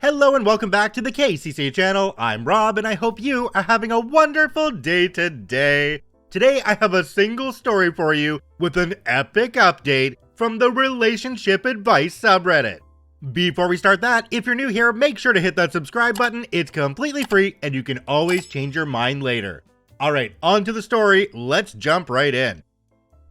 Hello and welcome back to the KCC channel. I'm Rob and I hope you are having a wonderful day today. Today I have a single story for you with an epic update from the RelationshipAdvice subreddit. Before we start that, if you're new here, make sure to hit that subscribe button. It's completely free and you can always change your mind later. Alright, on to the story. Let's jump right in.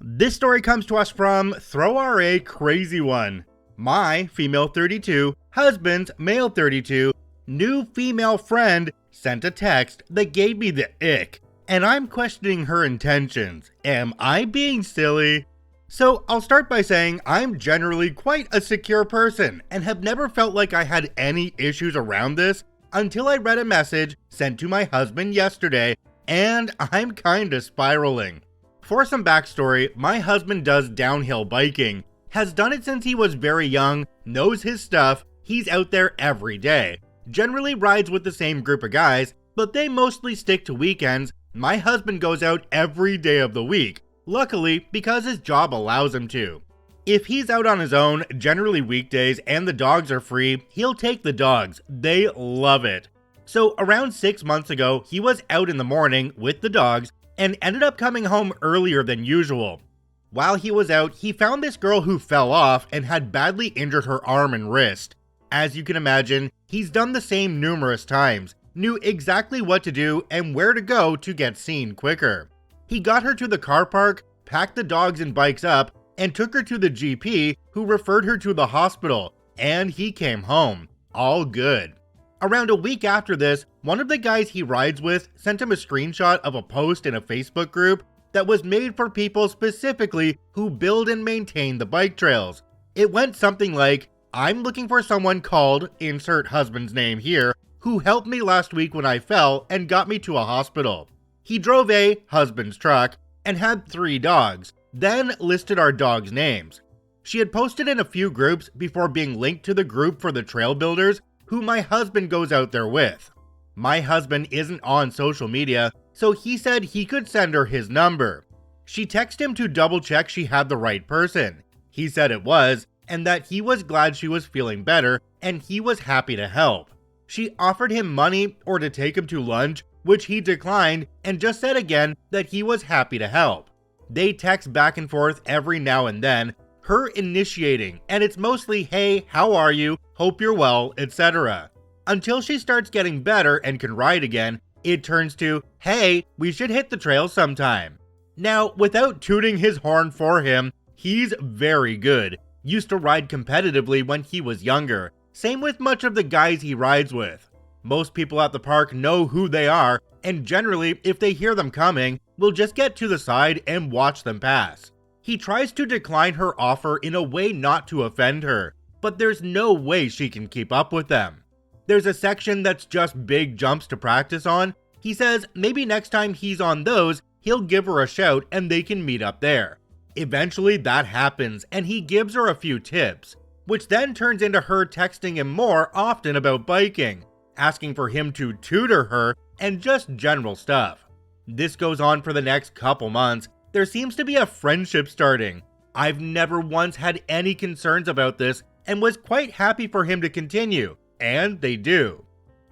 This story comes to us from ThrowRA Crazy One. My, female 32, husband's, male 32, new female friend sent a text that gave me the ick, and I'm questioning her intentions. Am I being silly? So I'll start by saying I'm generally quite a secure person and have never felt like I had any issues around this until I read a message sent to my husband yesterday, and I'm kinda spiraling. For some backstory, my husband does downhill biking, has done it since he was very young, knows his stuff, he's out there every day, generally rides with the same group of guys, but they mostly stick to weekends. My husband goes out every day of the week, luckily because his job allows him to. If he's out on his own, generally weekdays, and the dogs are free, he'll take the dogs. They love it. So around 6 months ago, he was out in the morning with the dogs and ended up coming home earlier than usual. While he was out, he found this girl who fell off and had badly injured her arm and wrist. As you can imagine, he's done the same numerous times, knew exactly what to do and where to go to get seen quicker. He got her to the car park, packed the dogs and bikes up, and took her to the GP, who referred her to the hospital, and he came home. All good. Around a week after this, one of the guys he rides with sent him a screenshot of a post in a Facebook group that was made for people specifically who build and maintain the bike trails. It went something like, "I'm looking for someone called, insert husband's name here, who helped me last week when I fell and got me to a hospital. He drove a husband's truck and had 3 dogs, then listed our dogs' names." She had posted in a few groups before being linked to the group for the trail builders who my husband goes out there with. My husband isn't on social media, so he said he could send her his number. She texted him to double check she had the right person. He said it was, and that he was glad she was feeling better, and he was happy to help. She offered him money or to take him to lunch, which he declined, and just said again that he was happy to help. They text back and forth every now and then, her initiating, and it's mostly, "Hey, how are you? Hope you're well," etc. Until she starts getting better and can ride again, it turns to, "Hey, we should hit the trail sometime." Now, without tooting his horn for him, he's very good. Used to ride competitively when he was younger. Same with much of the guys he rides with. Most people at the park know who they are, and generally, if they hear them coming, will just get to the side and watch them pass. He tries to decline her offer in a way not to offend her, but there's no way she can keep up with them. There's a section that's just big jumps to practice on. He says maybe next time he's on those, he'll give her a shout and they can meet up there. Eventually that happens and he gives her a few tips, which then turns into her texting him more often about biking, asking for him to tutor her and just general stuff. This goes on for the next couple months. There seems to be a friendship starting. I've never once had any concerns about this and was quite happy for him to continue. And they do.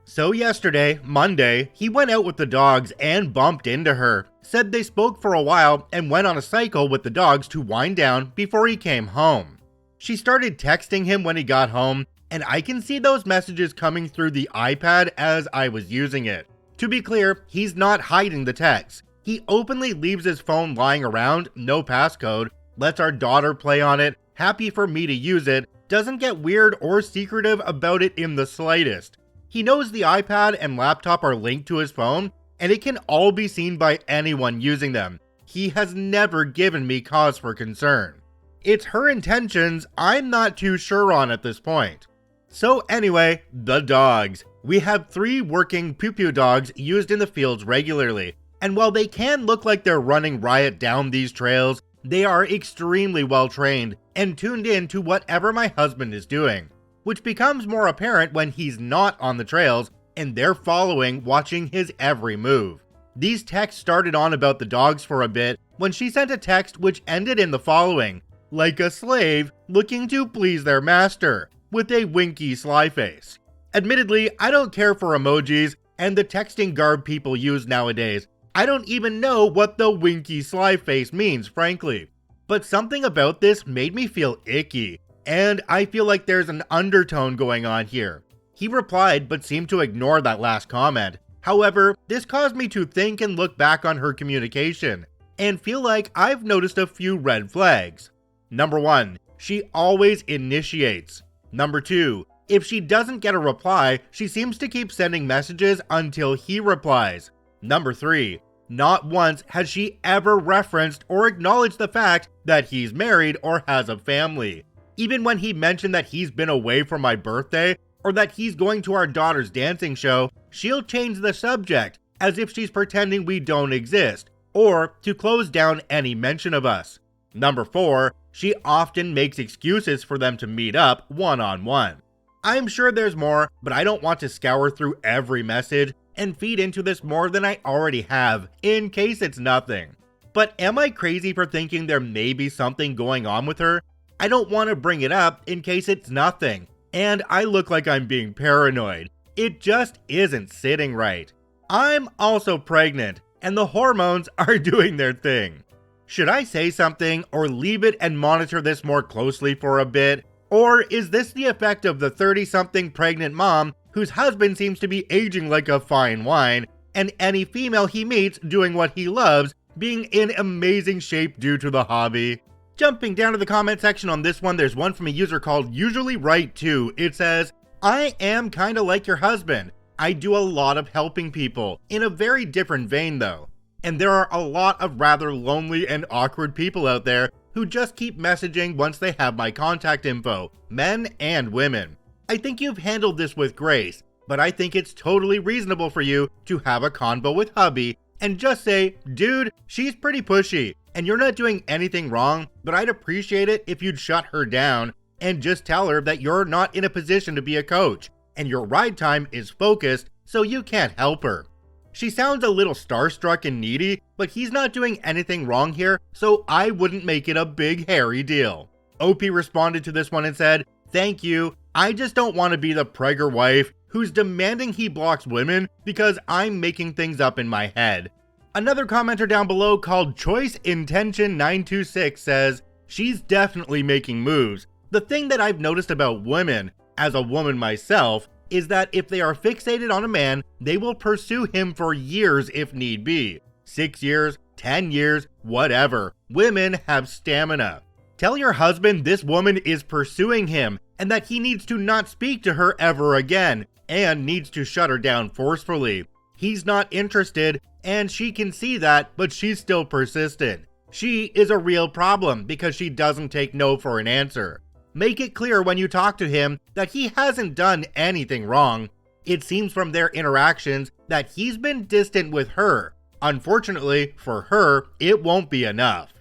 So yesterday, Monday, he went out with the dogs and bumped into her. Said they spoke for a while and went on a cycle with the dogs to wind down before he came home. She started texting him when he got home, and I can see those messages coming through the iPad as I was using it. To be clear, he's not hiding the text. He openly leaves his phone lying around, no passcode, lets our daughter play on it, happy for me to use it, doesn't get weird or secretive about it in the slightest. He knows the iPad and laptop are linked to his phone, and it can all be seen by anyone using them. He has never given me cause for concern. It's her intentions I'm not too sure on at this point. So anyway, the dogs. We have 3 working poo-poo dogs used in the fields regularly, and while they can look like they're running riot down these trails, they are extremely well trained and tuned in to whatever my husband is doing, which becomes more apparent when he's not on the trails and they're following, watching his every move. These texts started on about the dogs for a bit when she sent a text which ended in the following: "Like a slave looking to please their master," with a winky sly face. Admittedly, I don't care for emojis and the texting garb people use nowadays. I don't even know what the winky sly face means, frankly. But something about this made me feel icky, and I feel like there's an undertone going on here. He replied but seemed to ignore that last comment. However, this caused me to think and look back on her communication, and feel like I've noticed a few red flags. Number 1, she always initiates. Number 2, if she doesn't get a reply, she seems to keep sending messages until he replies. Number 3, not once has she ever referenced or acknowledged the fact that he's married or has a family. Even when he mentioned that he's been away for my birthday or that he's going to our daughter's dancing show, she'll change the subject as if she's pretending we don't exist, or to close down any mention of us. Number 4, she often makes excuses for them to meet up one-on-one. I'm sure there's more, but I don't want to scour through every message and feed into this more than I already have, in case it's nothing. But am I crazy for thinking there may be something going on with her? I don't want to bring it up in case it's nothing, and I look like I'm being paranoid. It just isn't sitting right. I'm also pregnant, and the hormones are doing their thing. Should I say something or leave it and monitor this more closely for a bit? Or is this the effect of the 30-something pregnant mom whose husband seems to be aging like a fine wine, and any female he meets doing what he loves, being in amazing shape due to the hobby? Jumping down to the comment section on this one, there's one from a user called Usually Right Too. It says, I am kinda like your husband. I do a lot of helping people, in a very different vein though. And there are a lot of rather lonely and awkward people out there who just keep messaging once they have my contact info, men and women. I think you've handled this with grace, but I think it's totally reasonable for you to have a convo with hubby and just say, dude, she's pretty pushy, and you're not doing anything wrong, but I'd appreciate it if you'd shut her down and just tell her that you're not in a position to be a coach, and your ride time is focused, so you can't help her. She sounds a little starstruck and needy, but he's not doing anything wrong here, so I wouldn't make it a big hairy deal. OP responded to this one and said, thank you, I just don't want to be the pregger wife who's demanding he blocks women because I'm making things up in my head. Another commenter down below called Choice Intention 926 says, she's definitely making moves. The thing that I've noticed about women, as a woman myself, is that if they are fixated on a man, they will pursue him for years if need be. 6 years, 10 years, whatever. Women have stamina. Tell your husband this woman is pursuing him and that he needs to not speak to her ever again and needs to shut her down forcefully. He's not interested and she can see that, but she's still persistent. She is a real problem because she doesn't take no for an answer. Make it clear when you talk to him that he hasn't done anything wrong. It seems from their interactions that he's been distant with her. Unfortunately, for her, it won't be enough.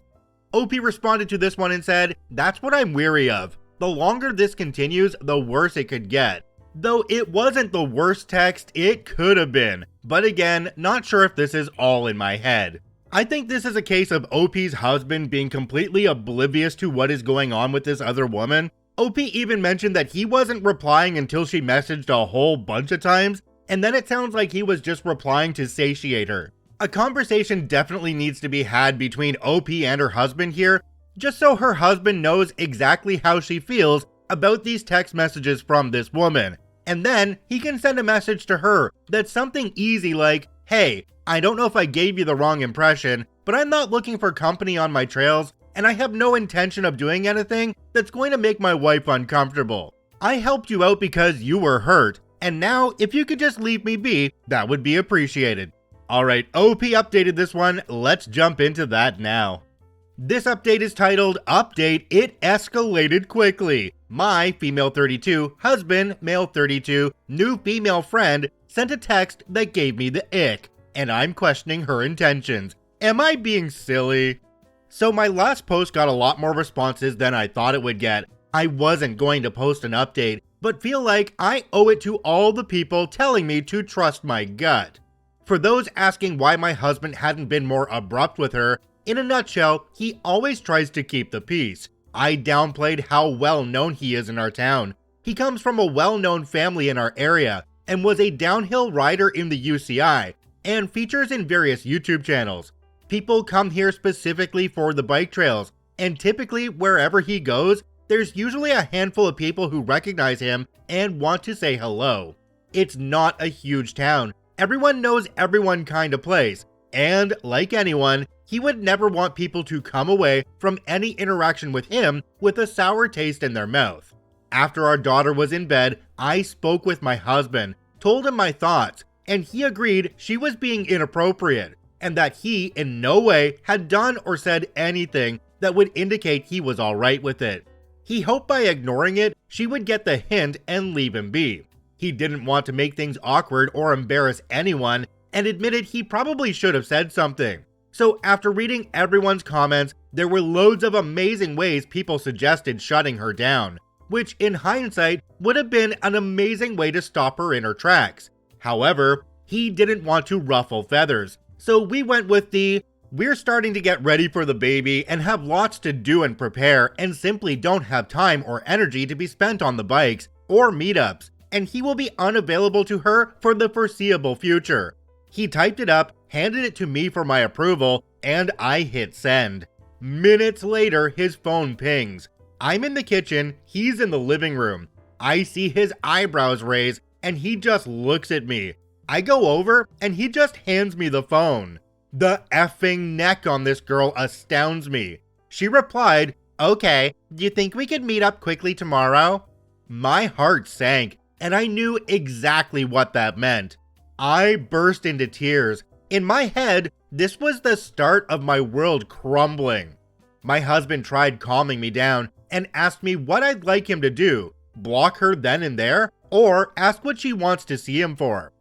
OP responded to this one and said, that's what I'm weary of. The longer this continues, the worse it could get. Though it wasn't the worst text it could have been. But again, not sure if this is all in my head. I think this is a case of OP's husband being completely oblivious to what is going on with this other woman. OP even mentioned that he wasn't replying until she messaged a whole bunch of times, and then it sounds like he was just replying to satiate her. A conversation definitely needs to be had between OP and her husband here, just so her husband knows exactly how she feels about these text messages from this woman. And then he can send a message to her that's something easy like, hey, I don't know if I gave you the wrong impression, but I'm not looking for company on my trails, and I have no intention of doing anything that's going to make my wife uncomfortable. I helped you out because you were hurt, and now if you could just leave me be, that would be appreciated. Alright, OP updated this one, let's jump into that now. This update is titled, Update, It Escalated Quickly. My, female 32, husband, male 32, new female friend, sent a text that gave me the ick, and I'm questioning her intentions. Am I being silly? So my last post got a lot more responses than I thought it would get. I wasn't going to post an update, but feel like I owe it to all the people telling me to trust my gut. For those asking why my husband hadn't been more abrupt with her, in a nutshell, he always tries to keep the peace. I downplayed how well known he is in our town. He comes from a well-known family in our area and was a downhill rider in the UCI and features in various YouTube channels. People come here specifically for the bike trails, and typically wherever he goes, there's usually a handful of people who recognize him and want to say hello. It's not a huge town. Everyone knows everyone kind of place, and like anyone, he would never want people to come away from any interaction with him with a sour taste in their mouth. After our daughter was in bed, I spoke with my husband, told him my thoughts, and he agreed she was being inappropriate, and that he in no way had done or said anything that would indicate he was alright with it. He hoped by ignoring it, she would get the hint and leave him be. He didn't want to make things awkward or embarrass anyone, and admitted he probably should have said something. So after reading everyone's comments, there were loads of amazing ways people suggested shutting her down, which in hindsight would have been an amazing way to stop her in her tracks. However, he didn't want to ruffle feathers, so we went with we're starting to get ready for the baby and have lots to do and prepare and simply don't have time or energy to be spent on the bikes or meetups, and he will be unavailable to her for the foreseeable future. He typed it up, handed it to me for my approval, and I hit send. Minutes later, his phone pings. I'm in the kitchen, he's in the living room. I see his eyebrows raise, and he just looks at me. I go over, and he just hands me the phone. The effing neck on this girl astounds me. She replied, "Okay, do you think we could meet up quickly tomorrow?" My heart sank, and I knew exactly what that meant. I burst into tears. In my head, this was the start of my world crumbling. My husband tried calming me down and asked me what I'd like him to do, block her then and there, or ask what she wants to see him for.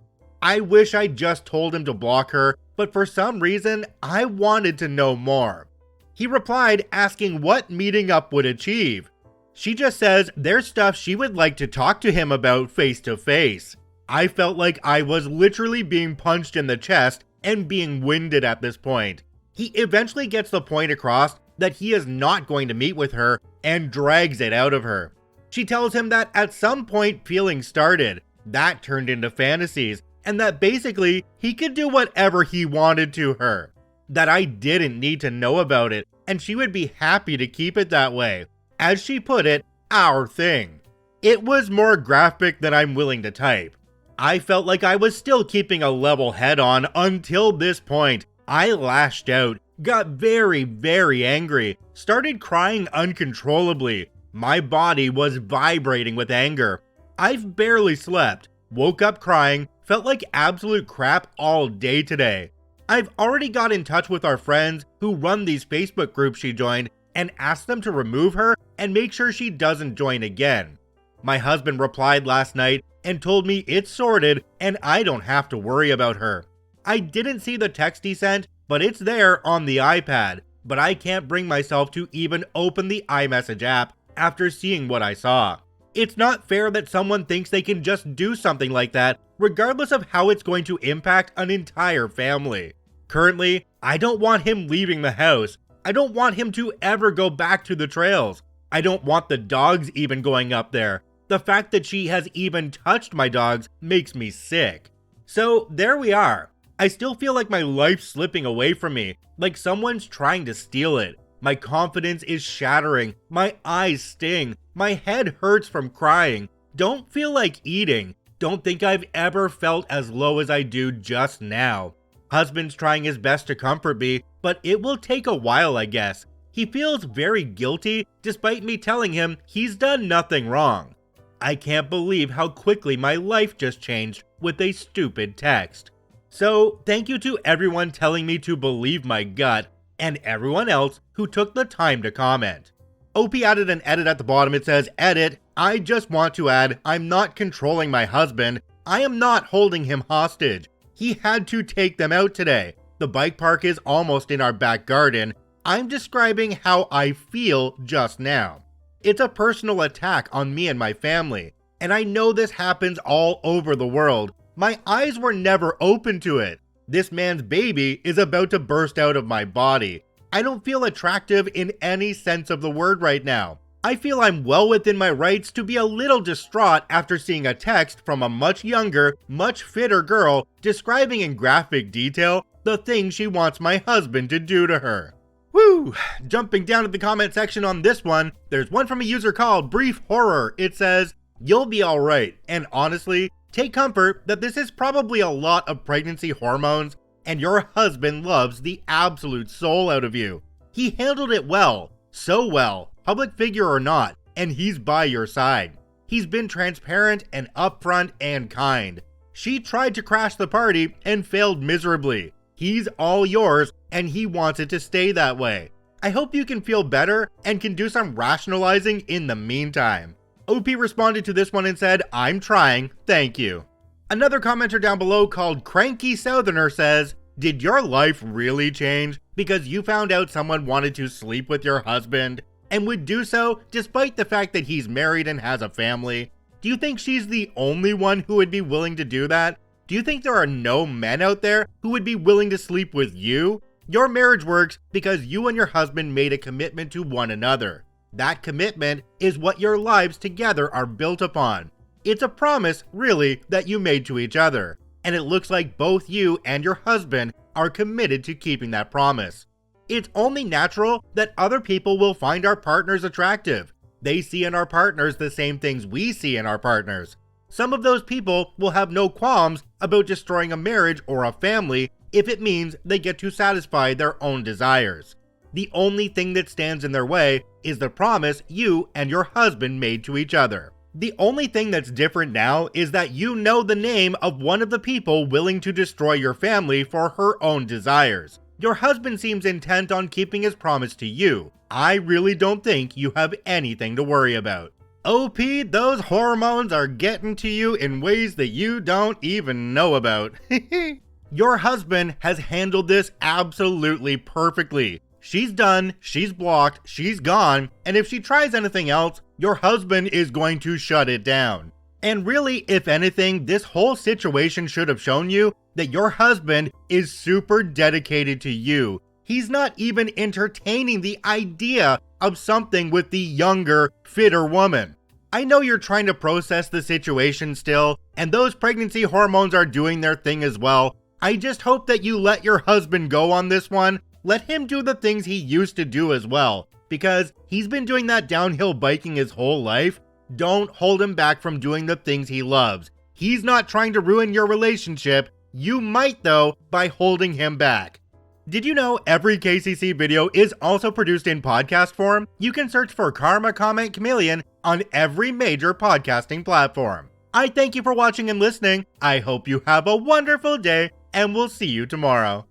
I wish I'd just told him to block her, but for some reason, I wanted to know more. He replied asking what meeting up would achieve. She just says there's stuff she would like to talk to him about face to face. I felt like I was literally being punched in the chest and being winded at this point. He eventually gets the point across that he is not going to meet with her and drags it out of her. She tells him that at some point feelings started, that turned into fantasies, and that basically he could do whatever he wanted to her. That I didn't need to know about it, and she would be happy to keep it that way. As she put it, our thing. It was more graphic than I'm willing to type. I felt like I was still keeping a level head on until this point. I lashed out, got very, very angry, started crying uncontrollably. My body was vibrating with anger. I've barely slept, woke up crying, felt like absolute crap all day today. I've already got in touch with our friends who run these Facebook groups she joined and asked them to remove her and make sure she doesn't join again. My husband replied last night and told me it's sorted and I don't have to worry about her. I didn't see the text he sent, but it's there on the iPad, but I can't bring myself to even open the iMessage app after seeing what I saw. It's not fair that someone thinks they can just do something like that, regardless of how it's going to impact an entire family. Currently, I don't want him leaving the house. I don't want him to ever go back to the trails. I don't want the dogs even going up there. The fact that she has even touched my dogs makes me sick. So there we are. I still feel like my life's slipping away from me, like someone's trying to steal it. My confidence is shattering, my eyes sting, my head hurts from crying, don't feel like eating, don't think I've ever felt as low as I do just now. Husband's trying his best to comfort me, but it will take a while, I guess. He feels very guilty despite me telling him he's done nothing wrong. I can't believe how quickly my life just changed with a stupid text. So thank you to everyone telling me to believe my gut, and everyone else who took the time to comment. OP added an edit at the bottom. It says, "Edit, I just want to add, I'm not controlling my husband. I am not holding him hostage. He had to take them out today. The bike park is almost in our back garden. I'm describing how I feel just now. It's a personal attack on me and my family, and I know this happens all over the world. My eyes were never open to it. This man's baby is about to burst out of my body. I don't feel attractive in any sense of the word right now. I feel I'm well within my rights to be a little distraught after seeing a text from a much younger, much fitter girl describing in graphic detail the things she wants my husband to do to her. Woo! Jumping down to the comment section on this one, there's one from a user called Brief Horror. It says, "You'll be alright, and honestly, take comfort that this is probably a lot of pregnancy hormones, and your husband loves the absolute soul out of you. He handled it well, so well, public figure or not, and he's by your side. He's been transparent and upfront and kind. She tried to crash the party and failed miserably. He's all yours, and he wants it to stay that way. I hope you can feel better and can do some rationalizing in the meantime." OP responded to this one and said, "I'm trying, thank you." Another commenter down below called Cranky Southerner says, "Did your life really change because you found out someone wanted to sleep with your husband and would do so despite the fact that he's married and has a family? Do you think she's the only one who would be willing to do that? Do you think there are no men out there who would be willing to sleep with you? Your marriage works because you and your husband made a commitment to one another. That commitment is what your lives together are built upon. It's a promise, really, that you made to each other, and it looks like both you and your husband are committed to keeping that promise. It's only natural that other people will find our partners attractive. They see in our partners the same things we see in our partners. Some of those people will have no qualms about destroying a marriage or a family if it means they get to satisfy their own desires. The only thing that stands in their way is the promise you and your husband made to each other. The only thing that's different now is that you know the name of one of the people willing to destroy your family for her own desires. Your husband seems intent on keeping his promise to you. I really don't think you have anything to worry about." OP, those hormones are getting to you in ways that you don't even know about. Your husband has handled this absolutely perfectly. She's done, she's blocked, she's gone, and if she tries anything else, your husband is going to shut it down. And really, if anything, this whole situation should have shown you that your husband is super dedicated to you. He's not even entertaining the idea of something with the younger, fitter woman. I know you're trying to process the situation still, and those pregnancy hormones are doing their thing as well. I just hope that you let your husband go on this one. Let him do the things he used to do as well, because he's been doing that downhill biking his whole life. Don't hold him back from doing the things he loves. He's not trying to ruin your relationship. You might though, by holding him back. Did you know every KCC video is also produced in podcast form? You can search for Karma Comment Chameleon on every major podcasting platform. I thank you for watching and listening. I hope you have a wonderful day, and we'll see you tomorrow.